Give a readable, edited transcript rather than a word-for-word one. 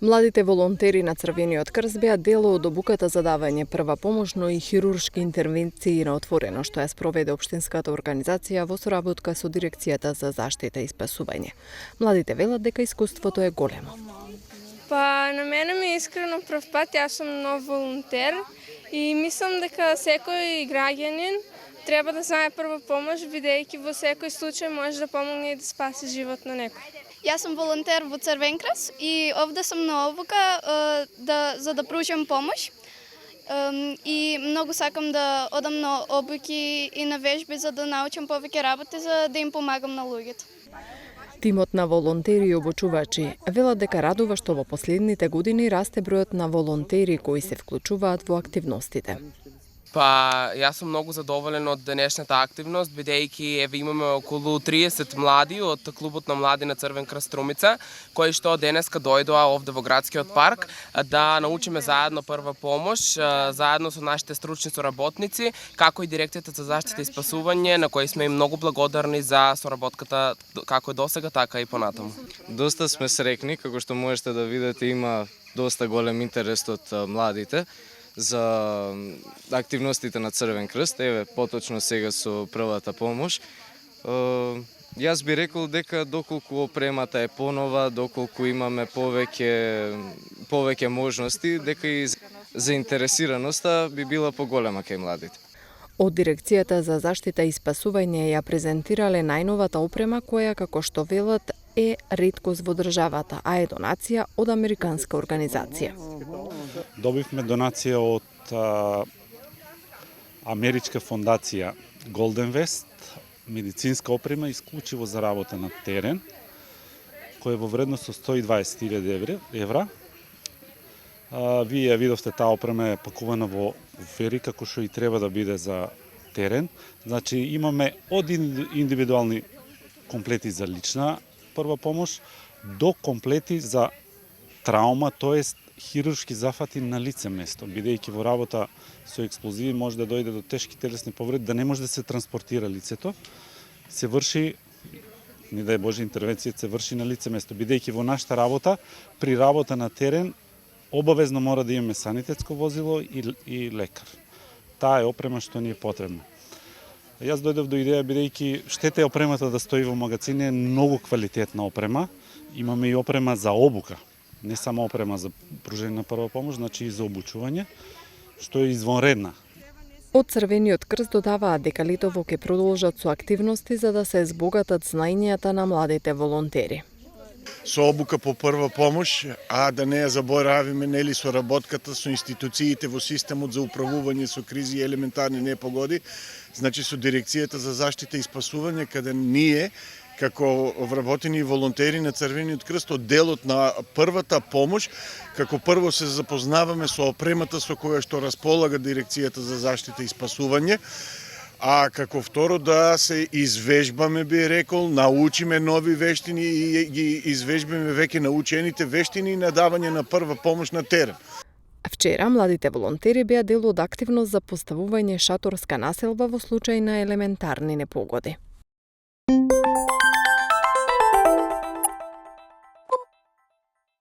Младите волонтери на Црвениот крст беа дел од обуката за давање прва помош, но и хируршки интервенции на отворено, што ја спроведе општинската организација во соработка со Дирекцијата за заштита и спасување. Младите велат дека искуството е големо. Па, на мене ми е искрено прв пат, јас сум нов волонтер и мислам дека секој граѓанин треба да знае прва помош, бидејќи во секој случај може да помогне и да спаси живот на некој. Јас сум волонтер во Црвен крст и овде сум на обука за да пружам помош. И многу сакам да одам на обуки и на вежби за да научам повеќе работи за да им помагам на луѓето. Тимот на волонтери и обучувачи велат дека радува што во последните години расте бројот на волонтери кои се вклучуваат во активностите. Па, јас сум многу задоволен од денешната активност, бидејќи еве имаме околу 30 млади од клубот на млади на Црвен крст Струмица, кои што денеска дојдоа овде во градскиот парк да научиме заедно прва помош, заедно со нашите стручни соработници, како и Дирекцијата за заштита и спасување, на кои сме и многу благодарни за соработката како е досега, така и понатаму. Доста сме срекни, како што можете да видите, има доста голем интерес од младите за активностите на Црвен крст, еве поточно сега со првата помош. Јас би рекол дека доколку опремата е понова, доколку имаме повеќе можности, дека и заинтересираноста би била поголема кај младите. Од Дирекцијата за заштита и спасување ја презентирале најновата опрема која, како што велат, е реткост во државата, а е донација од американска организација. Добивме донација од америчка фондација Golden West, медицинска опрема исклучиво за работа на терен, која е во вредност со 120.000 евра. Вие ја видовте, таа опрема е пакувана во фери како што и треба да биде за терен. Значи имаме од индивидуални комплети за лична прва помош до комплети за траума, тоест хируршки зафати на лице место, бидејќи во работа со експлозиви може да дојде до тешки телесни повреди, да не може да се транспортира лицето, се врши, не дај Боже, интервенцијата се врши на лице место, бидејќи во нашата работа, при работа на терен, обавезно мора да имаме санитетско возило и лекар. Таа е опрема што ни е потребна. Јас дојдов до идеја, бидејќи штета е опремата да стои во магазин, е многу квалитетна опрема. Имаме и опрема за обука, не само опрема за пружење на прва помош, значи и за обучување, што е извонредна. Од Црвениот крст додаваат дека летово ќе продолжат со активности за да се збогатат знаењата на младите волонтери. Со обука по прва помош, а да не ја заборавиме нели соработката со институциите во системот за управување со кризи и елементарни непогоди, значи со Дирекцијата за заштита и спасување, каде ние како вработени волонтери на Црвениот крст од делот на првата помош, како прво се запознаваме со опремата со која што располага Дирекцијата за заштита и спасување, а како второ да се извежбаме, би рекол, научиме нови вештини и ги извежбаме веќе научените вештини на давање на прва помош на терен. Вчера младите волонтери беа дел од активност за поставување шаторска населба во случај на елементарни непогоди.